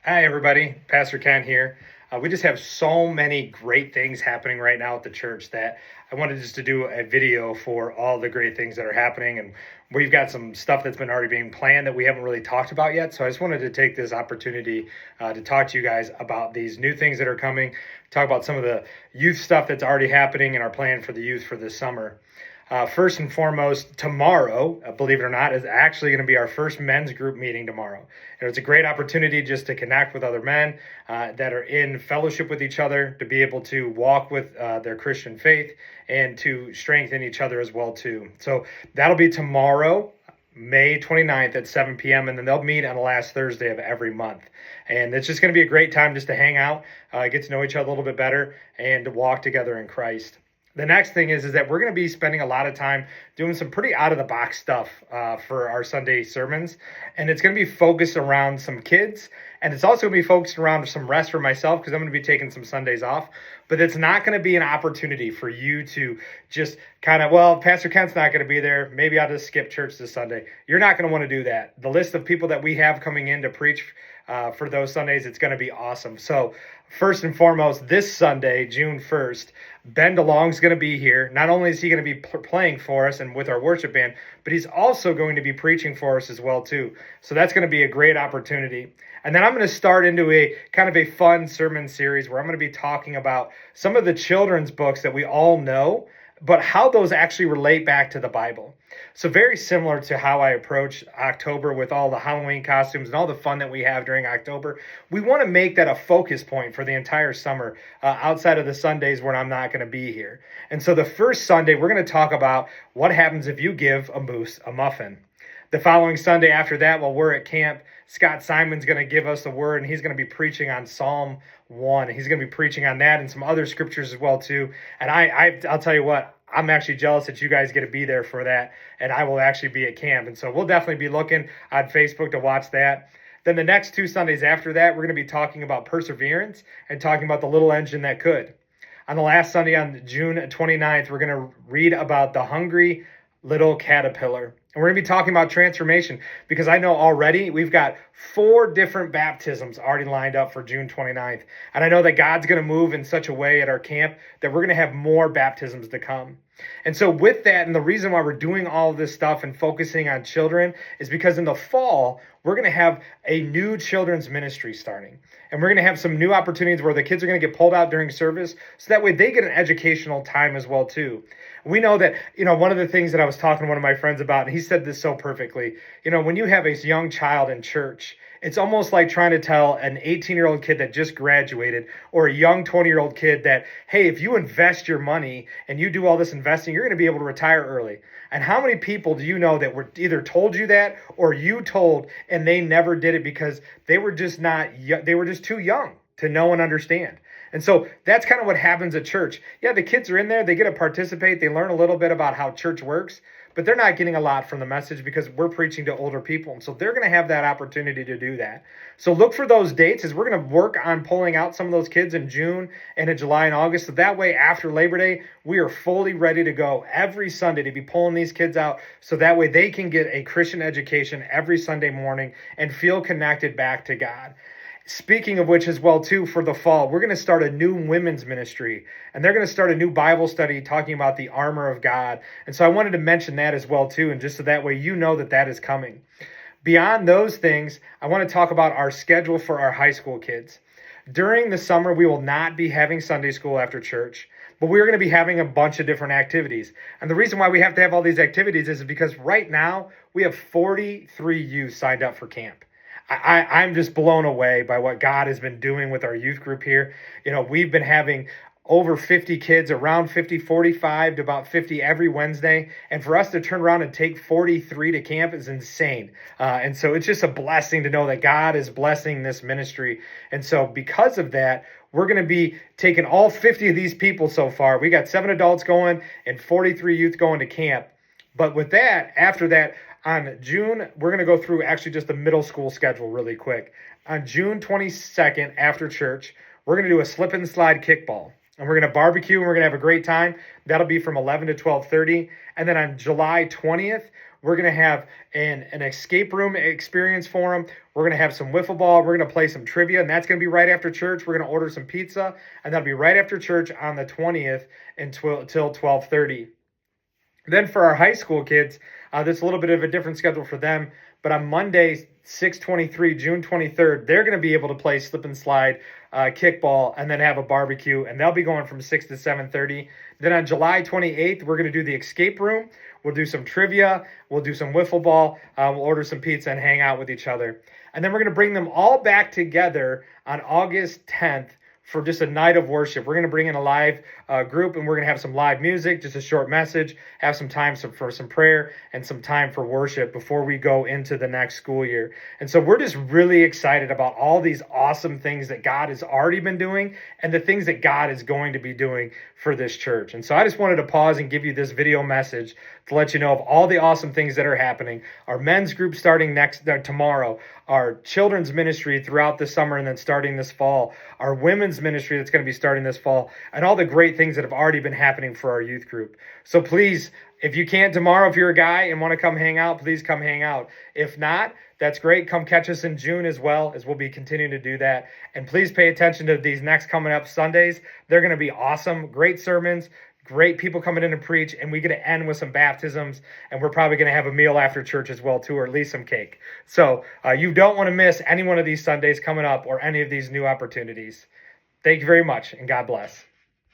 Hi, everybody. Pastor Ken here. We just have so many great things happening right now at the church that I wanted just to do a video for all the great things that are happening. And we've got some stuff that's been already being planned that we haven't really talked about yet. So I just wanted to take this opportunity to talk to you guys about these new things that are coming, talk about some of the youth stuff that's already happening and our plan for the youth for this summer. First and foremost, tomorrow, believe it or not, is actually going to be our first men's group meeting tomorrow. And it's a great opportunity just to connect with other men that are in fellowship with each other, to be able to walk with their Christian faith and to strengthen each other as well, too. So that'll be tomorrow, May 29th at 7 p.m. And then they'll meet on the last Thursday of every month. And it's just going to be a great time just to hang out, get to know each other a little bit better, and to walk together in Christ. The next thing is that we're going to be spending a lot of time doing some pretty out of the box stuff for our Sunday sermons. And it's going to be focused around some kids. And it's also going to be focused around some rest for myself because I'm going to be taking some Sundays off. But it's not going to be an opportunity for you to just kind of, well, Pastor Kent's not going to be there. Maybe I'll just skip church this Sunday. You're not going to want to do that. The list of people that we have coming in to preach for those Sundays, it's going to be awesome. So first and foremost, this Sunday, June 1st, Ben DeLong's going to be here. Not only is he going to be playing for us and with our worship band, but he's also going to be preaching for us as well, too. So that's going to be a great opportunity. And then I'm going to start into a kind of a fun sermon series where I'm going to be talking about some of the children's books that we all know, but how those actually relate back to the Bible. So very similar to how I approach October with all the Halloween costumes and all the fun that we have during October, we want to make that a focus point for the entire summer outside of the Sundays when I'm not going to be here. And so the first Sunday, we're going to talk about what happens if you give a moose a muffin. The following Sunday after that, while we're at camp, Scott Simon's going to give us the word, and he's going to be preaching on Psalm 1. He's going to be preaching on that and some other scriptures as well, too. And I'll tell you what, I'm actually jealous that you guys get to be there for that, and I will actually be at camp. And so we'll definitely be looking on Facebook to watch that. Then the next 2 Sundays after that, we're going to be talking about perseverance and talking about the little engine that could. On the last Sunday, on June 29th, we're going to read about the hungry little caterpillar. And we're going to be talking about transformation because I know already we've got 4 different baptisms already lined up for June 29th. And I know that God's going to move in such a way at our camp that we're going to have more baptisms to come. And so with that, and the reason why we're doing all of this stuff and focusing on children is because in the fall, we're going to have a new children's ministry starting. And we're going to have some new opportunities where the kids are going to get pulled out during service so that way they get an educational time as well, too. We know that, one of the things that I was talking to one of my friends about, and he said this so perfectly, when you have a young child in church, it's almost like trying to tell an 18-year-old kid that just graduated or a young 20-year-old kid that, hey, if you invest your money and you do all this investing, you're going to be able to retire early. And how many people do you know that were either told you that or you told and they never did it because they were just too young to know and understand? And so that's kind of what happens at church. Yeah, the kids are in there. They get to participate. They learn a little bit about how church works, but they're not getting a lot from the message because we're preaching to older people. And so they're going to have that opportunity to do that. So look for those dates as we're going to work on pulling out some of those kids in June and in July and August. So that way, after Labor Day, we are fully ready to go every Sunday to be pulling these kids out. So that way they can get a Christian education every Sunday morning and feel connected back to God. Speaking of which as well, too, for the fall, we're going to start a new women's ministry. And they're going to start a new Bible study talking about the armor of God. And so I wanted to mention that as well, too, and just so that way you know that that is coming. Beyond those things, I want to talk about our schedule for our high school kids. During the summer, we will not be having Sunday school after church, but we're going to be having a bunch of different activities. And the reason why we have to have all these activities is because right now we have 43 youth signed up for camp. I'm just blown away by what God has been doing with our youth group here. We've been having over 50 kids, around 50, 45 to about 50 every Wednesday. And for us to turn around and take 43 to camp is insane. And so it's just a blessing to know that God is blessing this ministry. And so because of that, we're going to be taking all 50 of these people so far. We got 7 adults going and 43 youth going to camp. But with that, after that, on June, we're going to go through actually just the middle school schedule really quick. On June 22nd, after church, we're going to do a slip and slide kickball. And we're going to barbecue and we're going to have a great time. That'll be from 11 to 12:30. And then on July 20th, We're going to have an escape room experience for them. We're going to have some wiffle ball. We're going to play some trivia, and that's going to be right after church. We're going to order some pizza, and that'll be right after church on the 20th until 12:30. Then for our high school kids, there's a little bit of a different schedule for them. But on Monday, 6/23, June 23rd, they're going to be able to play slip and slide, kickball, and then have a barbecue. And they'll be going from 6 to 7:30. Then on July 28th, we're going to do the escape room. We'll do some trivia. We'll do some wiffle ball. We'll order some pizza and hang out with each other. And then we're going to bring them all back together on August 10th for just a night of worship. We're going to bring in a live group, and we're going to have some live music, just a short message, have some time for some prayer and some time for worship before we go into the next school year. And so we're just really excited about all these awesome things that God has already been doing and the things that God is going to be doing for this church. And so I just wanted to pause and give you this video message to let you know of all the awesome things that are happening. Our men's group starting tomorrow, our children's ministry throughout the summer and then starting this fall, our women's ministry that's going to be starting this fall, and all the great things that have already been happening for our youth group. So please, if you can't tomorrow, if you're a guy and want to come hang out, please come hang out. If not, that's great. Come catch us in June as well, as we'll be continuing to do that. And please pay attention to these next coming up Sundays. They're going to be awesome. Great sermons, great people coming in to preach, and we get to end with some baptisms, and we're probably going to have a meal after church as well, too, or at least some cake. So you don't want to miss any one of these Sundays coming up or any of these new opportunities. Thank you very much, and God bless.